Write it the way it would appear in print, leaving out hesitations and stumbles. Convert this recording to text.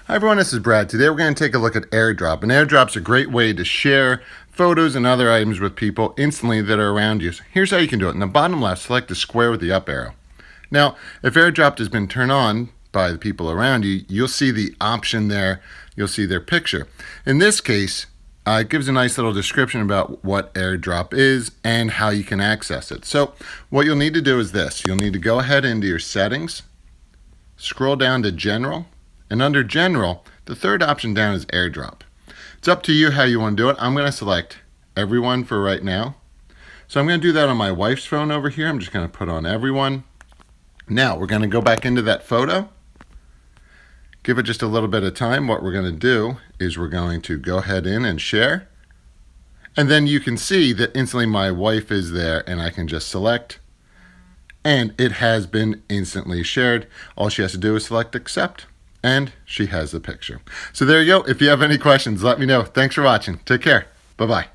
Hi everyone, this is Brad. Today we're going to take a look at AirDrop. And AirDrop's a great way to share photos and other items with people instantly that are around you. So here's how you can do it. In the bottom left, select the square with the up arrow. Now, if AirDrop has been turned on by the people around you, you'll see the option there. You'll see their picture. In this case, it gives a nice little description about what AirDrop is and how you can access it. So what you'll need to do is this. You'll need to go ahead into your settings, scroll down to General, and under General, the third option down is AirDrop. It's up to you how you want to do it. I'm going to select Everyone for right now. So I'm going to do that on my wife's phone over here. I'm just going to put on Everyone. Now we're going to go back into that photo. Give it just a little bit of time. What we're going to do is we're going to go ahead in and share. And then you can see that instantly my wife is there and I can just select. And it has been instantly shared. All she has to do is select accept. And she has the picture. So there you go. If you have any questions, let me know. Thanks for watching. Take care. Bye-bye.